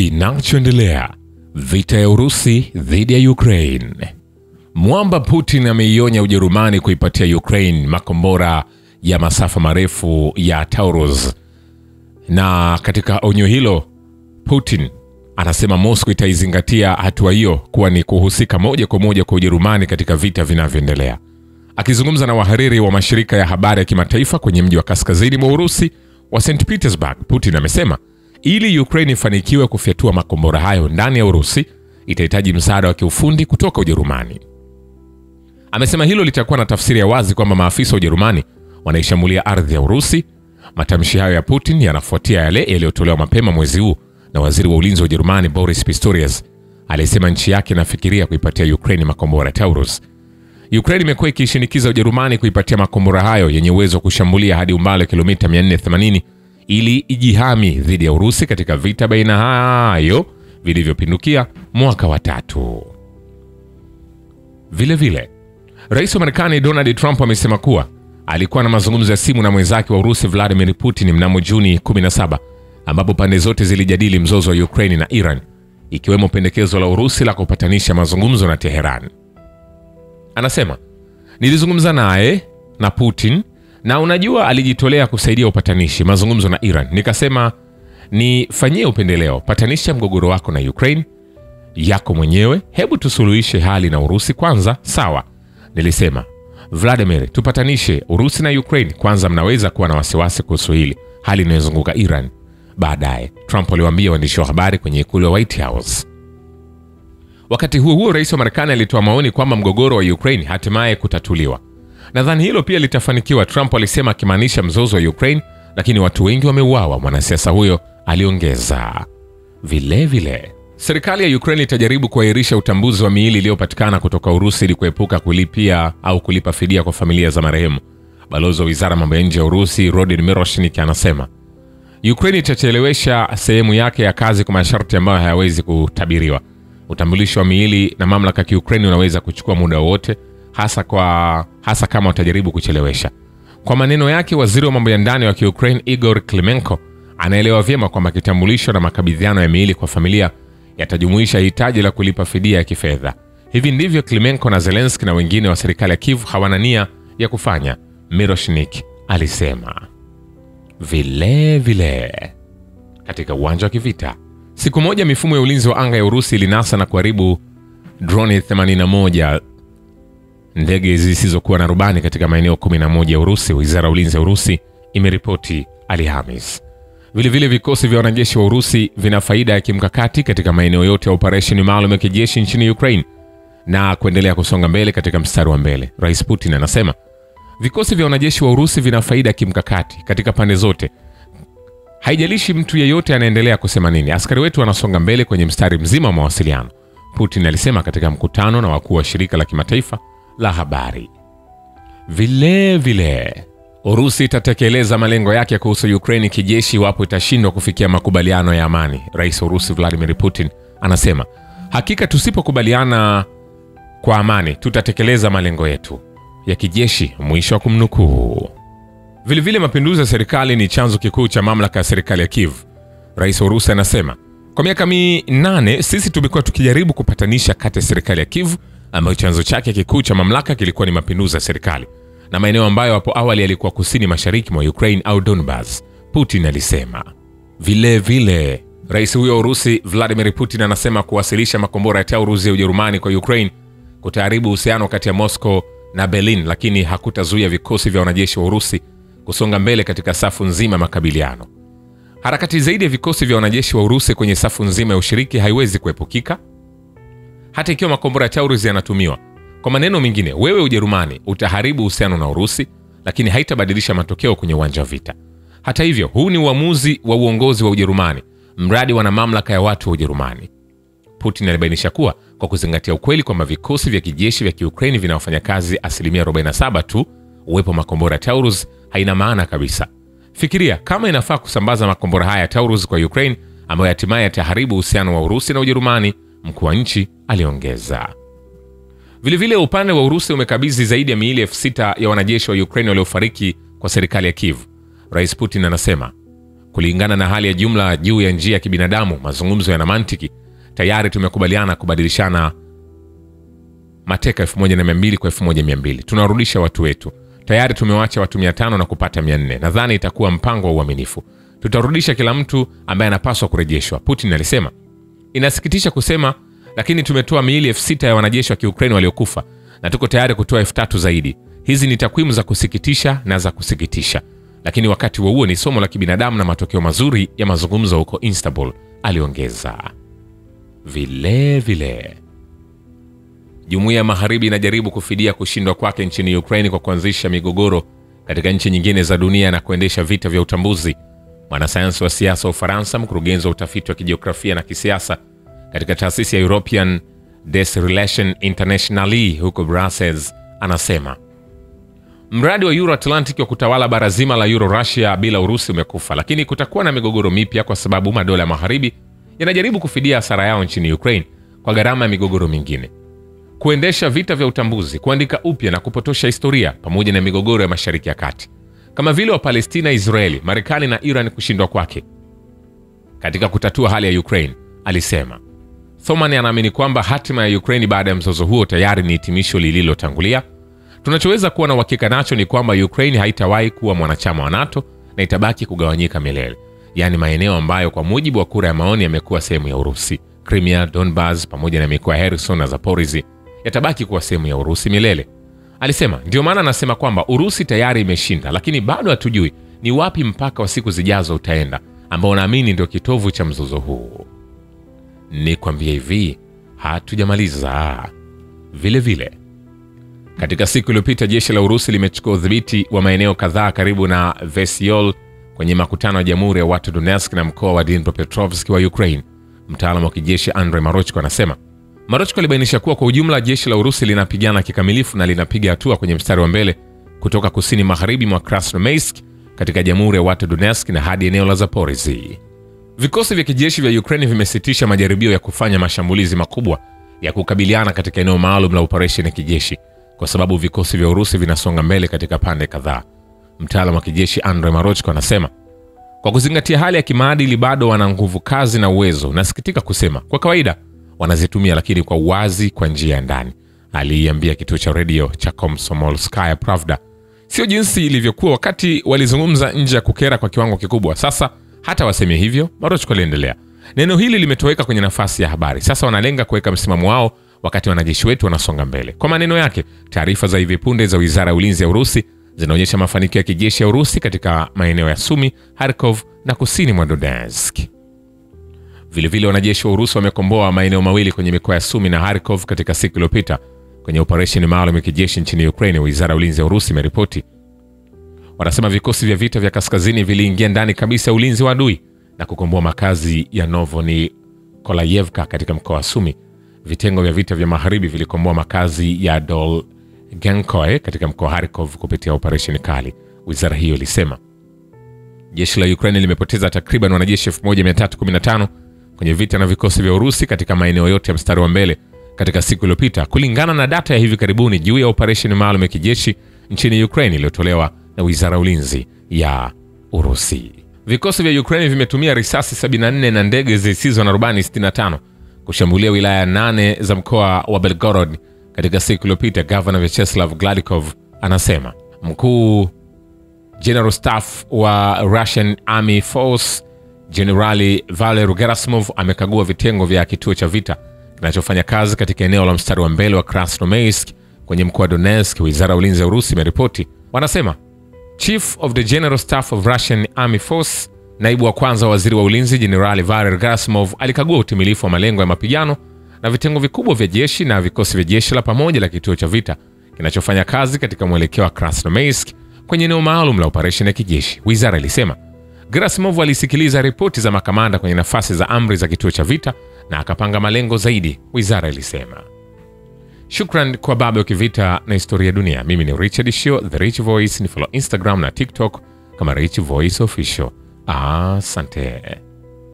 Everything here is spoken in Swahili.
Kinachoendelea: vita ya Urusi dhidi ya Ukraine. Mwamba Putin ameionya Ujerumani kuipatia Ukraine makombora ya masafa marefu ya Taurus. Na katika onyo hilo, Putin anasema Moscow itaizingatia hatua hiyo kuwa ni kuhusika moja kwa moja kwa Ujerumani katika vita vinavyoendelea. Akizungumza na wahariri wa mashirika ya habari ya kimataifa kwenye mji wa kaskazini mwa Urusi wa St. Petersburg, Putin amesema ili Ukraine ifanikiwe kufyatua makombora hayo ndani ya Urusi, itahitaji msaada wa kiufundi kutoka Ujerumani. Amesema hilo litakuwa na tafsiri ya wazi kwamba maafisa wa Ujerumani wanaishambulia ardhi ya Urusi. Matamshi hayo ya Putin yanafuatia yale yaliyotolewa mapema mwezi huu na waziri wa ulinzi wa Ujerumani Boris Pistorius, alisema nchi yake inafikiria kuipatia Ukraine makombora Taurus. Ukraine imekuwa ikishinikiza Ujerumani kuipatia makombora hayo yenye uwezo wa kushambulia hadi umbali wa kilomita 480 ili ijihami dhidi ya Urusi katika vita baina hayo vilivyopindukia mwaka wa 3. Vile vile, Rais wa Marekani Donald Trump amesema kuwa alikuwa na mazungumzo ya simu na mwenzake wa Urusi Vladimir Putin mnamo Juni 17, ambapo pande zote zilijadili mzozo wa Ukraine na Iran, ikiwemo pendekezo la Urusi la kupatanisha mazungumzo na Teheran. Anasema, nilizungumza naye na Putin na unajua alijitolea kusaidia upatanishi mazungumzo na Iran. Nikasema nifanyie upendeleo, patanisha mgogoro wako na Ukraine yako mwenyewe, hebu tusuluhishe hali na Urusi kwanza, sawa? Nilisema, Vladimir, tupatanishe Urusi na Ukraine kwanza, mnaweza kuwa na wasiwasi kuhusu hali inayozunguka Iran baadaye, Trump aliwaambia waandishi wa habari kwenye ikulu ya White House. Wakati huo Rais wa Marekani alitoa maoni kwamba mgogoro wa Ukraine hatimaye kutatuliwa. Nadhani hilo pia litafanikiwa, Trump alisema, akimaanisha mzozo wa Ukraine, lakini watu wengi wameuawa, mwanasiasa huyo aliongeza. Vile vile, serikali ya Ukraine itajaribu kuahirisha utambuzi wa miili iliyopatikana kutoka Urusi ili kuepuka kulipia au kulipa fidia kwa familia za marehemu. Balozi wa Wizara ya Mambo ya Nje ya Urusi Rodin Miroshnik anasema Ukraine itachelewesha sehemu yake ya kazi kwa masharti ambayo hayawezi kutabiriwa. Utambulisho wa miili na mamlaka ya Ukraine unaweza kuchukua muda wote, hasa kama utajaribu kuchelewesha. Kwa maneno yake, waziri wa mambo ya ndani wa Ukraine Igor Klimenko anaelewa vyema kwamba kitambulisho na makabidhiano ya miili kwa familia yatajumuisha hitaji la kulipa fidia ya kifedha. Hivi ndivyo Klimenko na Zelensky na wengine wa serikali ya Kiev hawana nia ya kufanya, Miroshnik alisema. Vile vile, katika uwanja wa kivita, siku moja mifumo ya ulinzi wa anga ya Urusi ilinasa na kuharibu drone 81 ndege zisizokuwa na rubani katika maeneo 11 ya Urusi, Wizara ya Ulinzi ya Urusi imeripoti Alhamis. Vile vile, vikosi vya wanajeshi wa Urusi vina faida ya kimkakati katika maeneo yote ya operesheni maalum ya kijeshi nchini Ukraine na kuendelea kusonga mbele katika mstari wa mbele. Rais Putin anasema vikosi vya wanajeshi wa Urusi vina faida ya kimkakati katika pande zote. Haijalishi mtu yeyote anaendelea kusema nini, askari wetu wanasonga mbele kwenye mstari mzima wa mawasiliano, Putin alisema katika mkutano na wakuu wa shirika la kimataifa la habari. Vile vile, Urusi itatekeleza malengo yake kuhusu Ukraine kijeshi iwapo itashindwa kufikia makubaliano ya amani. Rais wa Urusi Vladimir Putin anasema, hakika tusipokubaliana kwa amani tutatekeleza malengo yetu ya kijeshi, mwisho wa kumnukuu. Vile vile, mapinduzi ya serikali ni chanzo kikuu cha mamlaka ya serikali ya Kiev. Rais wa Urusi anasema, kwa miaka 8 sisi tumekuwa tukijaribu kupatanisha kati ya serikali ya Kiev ambayo chanzo chake kikuu cha mamlaka kilikuwa ni mapinduzi ya serikali na maeneo ambayo hapo awali yalikuwa kusini mashariki mwa Ukraine au Donbas, Putin alisema. Vile vile, rais huyo wa Urusi Vladimir Putin anasema kuwasilisha makombora ya Taurus ya Ujerumani kwa Ukraine kutaharibu uhusiano kati ya Moscow na Berlin, lakini hakutazuia vikosi vya wanajeshi wa Urusi kusonga mbele katika safu nzima makabiliano. Harakati zaidi ya vikosi vya wanajeshi wa Urusi kwenye safu nzima ya ushiriki haiwezi kuepukika hata ikiwa makombora ya Taurus yanatumiwa. Kwa maneno mengine, wewe Ujerumani utaharibu uhusiano na Urusi, lakini haitabadilisha matokeo kwenye uwanja wa vita. Hata hivyo, huu ni uamuzi wa uongozi wa Ujerumani, mradi wana mamlaka ya watu wa Ujerumani. Putin alibainisha kuwa kwa kuzingatia ukweli kwamba vikosi vya kijeshi vya Ukraine vinawafanya kazi 47% tu, uwepo makombora Taurus haina maana kabisa. Fikiria kama inafaa kusambaza makombora haya Taurus kwa Ukraine ambayo hatimaye yataharibu uhusiano wa Urusi na Ujerumani, mkuu wa nchi aliongeza. Vile vile, upande wa Urusi umekabidhi zaidi ya miili 6,000 ya wanajeshi wa Ukraine waliofariki kwa serikali ya Kiev. Rais Putin anasema Kulingana na hali ya jumla juu ya njia ya kibinadamu, mazungumzo yana mantiki. Tayari tumekubaliana kubadilishana mateka 1200 kwa 1200. Tunarudisha watu wetu. Tayari tumewacha watu 500 na kupata 400. Nadhani itakuwa mpango wa uaminifu. Tutarudisha kila mtu ambaye anapaswa kurejeshwa, Putin alisema. Inasikitisha kusema, lakini tumetoa miili 6000 ya wanajeshi wa Kiukraini waliokufa na tuko tayari kutoa 3000 zaidi. Hizi ni takwimu za kusikitisha na za kusikitisha. Lakini wakati huo ni somo la kibinadamu na matokeo mazuri ya mazungumzo huko Istanbul, aliongeza. Vile Jumuiya ya Magharibi inajaribu kufidia kushindwa kwake nchini Ukraine kwa kuanzisha migogoro katika nchi nyingine za dunia na kuendesha vita vya utambuzi. Mwanasayansi wa siasa wa Ufaransa, mkurugenzi wa utafiti wa kijiografia na kisiasa katika taasisi ya European des Relations Internationales huko Brussels, anasema mradi wa Euro-Atlantic wa kutawala bara zima la Euro-Russia bila Urusi umekufa, lakini kutakuwa na migogoro mipya kwa sababu madola ya Magharibi yanajaribu kufidia hasara yao nchini Ukraine kwa gharama ya migogoro mingine. Kuendesha vita vya utambuzi, kuandika upya na kupotosha historia, pamoja na migogoro ya Mashariki ya Kati, kama vile wa Palestina, Israeli, Marekani na Iran kushindwa kwake katika kutatua hali ya Ukraine, alisema. Thoman anaamini kwamba hatima ya Ukraine baada ya mzozo huo tayari ni hitimisho lililotangulia. Tunachoweza kuwa na uhakika nacho ni kwamba Ukraine haitawahi kuwa mwanachama wa NATO na itabaki kugawanyika milele, yaani maeneo ambayo kwa mujibu wa kura ya maoni yamekuwa sehemu ya Urusi, Crimea, Donbas pamoja na mikoa ya Kherson na Zaporizhzhia yatabaki kuwa sehemu ya Urusi milele, alisema. Ndio maana anasema kwamba Urusi tayari imeshinda, lakini bado hatujui ni wapi mpaka wa siku zijazo utaenda, ambao naamini ndio kitovu cha mzozo huu. Nikwambie hivi, hatujamaliza. Vile katika siku iliyopita jeshi la Urusi limechukua udhibiti wa maeneo kadhaa karibu na Vesiol kwenye makutano ya Jamhuri ya Watu Donetsk na mkoa wa Dnipropetrovsk wa Ukraine. Mtaalamu wa kijeshi Andrei Marochko anasema. Marochko alibainisha kuwa kwa ujumla jeshi la Urusi linapigana kikamilifu na linapiga hatua kwenye mstari wa mbele kutoka kusini magharibi mwa Krasnoyarsk katika Jamhuri ya Watu Donetsk na hadi eneo la Zaporizhzhia. Vikosi vya kijeshi vya Ukraine vimesitisha majaribio ya kufanya mashambulizi makubwa ya kukabiliana katika eneo maalum la operesheni ya kijeshi kwa sababu vikosi vya Urusi vinasonga mbele katika pande kadhaa. Mtaalamu wa kijeshi Andrei Marochko anasema, kwa kuzingatia hali ya kimaadili bado wana nguvu kazi na uwezo, nasikitika kusema kwa kawaida wanazitumia, lakini kwa uwazi kwa njia ya ndani, aliambia kituo cha redio cha Komsomolskaya Pravda. Sio jinsi ilivyokuwa wakati walizungumza nje ya kukera kwa kiwango kikubwa. Sasa hata waseme hivyo, Marochko aliendelea. Neno hili limetoweka kwenye nafasi ya habari. Sasa wanalenga kuweka msimamo wao wakati wanajeshi wetu wanasonga mbele. Kwa maneno yake, taarifa za hivi punde za Wizara ya Ulinzi ya Urusi zinaonyesha mafanikio ya kijeshi ya Urusi katika maeneo ya Sumi, Kharkov na kusini mwa Donetsk. Vilevile wanajeshi wa Urusi wamekomboa maeneo mawili kwenye mikoa ya Sumi na Kharkov katika siku iliyopita kwenye operesheni maalum ya kijeshi nchini Ukraine, Wizara ya Ulinzi ya Urusi imeripoti. Wanasema vikosi vya vita vya kaskazini viliingia ndani kabisa ya ulinzi wa adui na kukomboa makazi ya Novonikolayevka katika mkoa wa Sumi. Vitengo vya vita vya magharibi vilikomboa makazi ya Dolgenkoe katika mkoa wa Kharkov kupitia operesheni kali, wizara hiyo ilisema. Jeshi la Ukraine limepoteza takriban wanajeshi 1315 kwenye vita na vikosi vya Urusi katika maeneo yote ya mstari wa mbele katika siku iliyopita, kulingana na data ya hivi karibuni juu ya operesheni maalum ya kijeshi nchini Ukraine iliyotolewa na Wizara ya Ulinzi ya Urusi. Vikosi vya Ukraine vimetumia risasi 74 na ndege zisizo na rubani 65 kushambulia wilaya 8 za mkoa wa Belgorod katika siku iliyopita, Governor Vyacheslav Gladkov anasema. Mkuu General Staff wa Russian Army Force Generali Valery Gerasimov amekagua vitengo vya kituo cha vita kinachofanya kazi katika eneo la mstari wa mbele wa Krasnoyarsk kwenye mkoa wa Donetsk, Wizara ya Ulinzi ya Urusi imeripoti. Wanasema Chief of the General Staff of Russian Army Force, naibu wa kwanza wa waziri wa ulinzi Generali Valery Gerasimov alikagua utimilifu wa malengo ya mapigano na vitengo vikubwa vya jeshi na vikosi vya jeshi la pamoja la kituo cha vita kinachofanya kazi katika mwelekeo wa Krasnoyarsk kwenye eneo maalum la operesheni ya kijeshi, wizara ilisema. Gerasimov alisikiliza ripoti za makamanda kwenye nafasi za amri za kituo cha vita na akapanga malengo zaidi, wizara ilisema. Shukran kwa baba wa kivita na historia ya dunia. Mimi ni Richard Shio, The Rich Voice. Ni follow Instagram na TikTok kama Rich Voice Official. Asante.